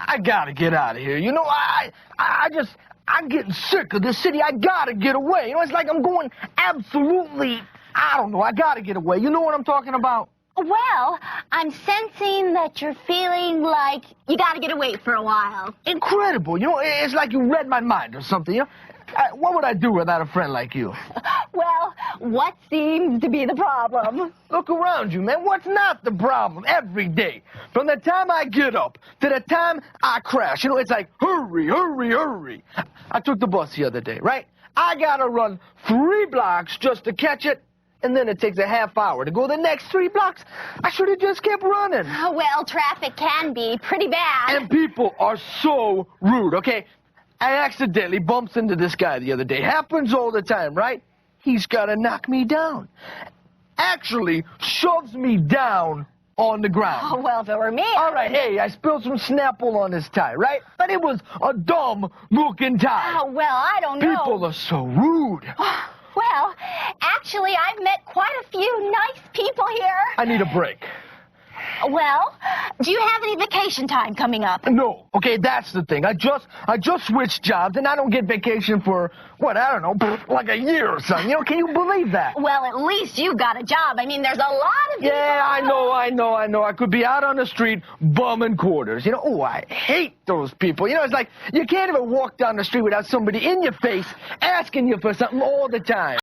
I gotta get out of here. You know, I'm getting sick of this city. I gotta get away. You know, it's like I'm going absolutely, I don't know, I gotta get away. You know what I'm talking about? Well, I'm sensing that you're feeling like you gotta get away for a while. Incredible. You know, it's like you read my mind or something, you know? What would I do without a friend like you? Well, what seems to be the problem? Look around you, man. What's not the problem every day? From the time I get up to the time I crash, you know, it's like, hurry, hurry, hurry. I took the bus the other day, right? I gotta run 3 blocks just to catch it, and then it takes a half hour to go the next 3 blocks. I should have just kept running. Oh, well, traffic can be pretty bad. And people are so rude, okay? I accidentally bumped into this guy the other day. Happens all the time, right? He's gotta knock me down. Actually, shoves me down on the ground. Oh, well, if it were me... All right, hey, I spilled some Snapple on his tie, right? But it was a dumb-looking tie. Oh, well, I don't know. People are so rude. Well, actually, I've met quite a few nice people here. I need a break. Well, do you have any vacation time coming up? No. Okay, that's the thing. I just switched jobs, and I don't get vacation for, what, I don't know, like a year or something. You know, can you believe that? Well, at least you got a job. I mean, there's a lot of people. Yeah, I know. I could be out on the street bumming quarters. You know, oh, I hate those people. You know, it's like you can't even walk down the street without somebody in your face asking you for something all the time.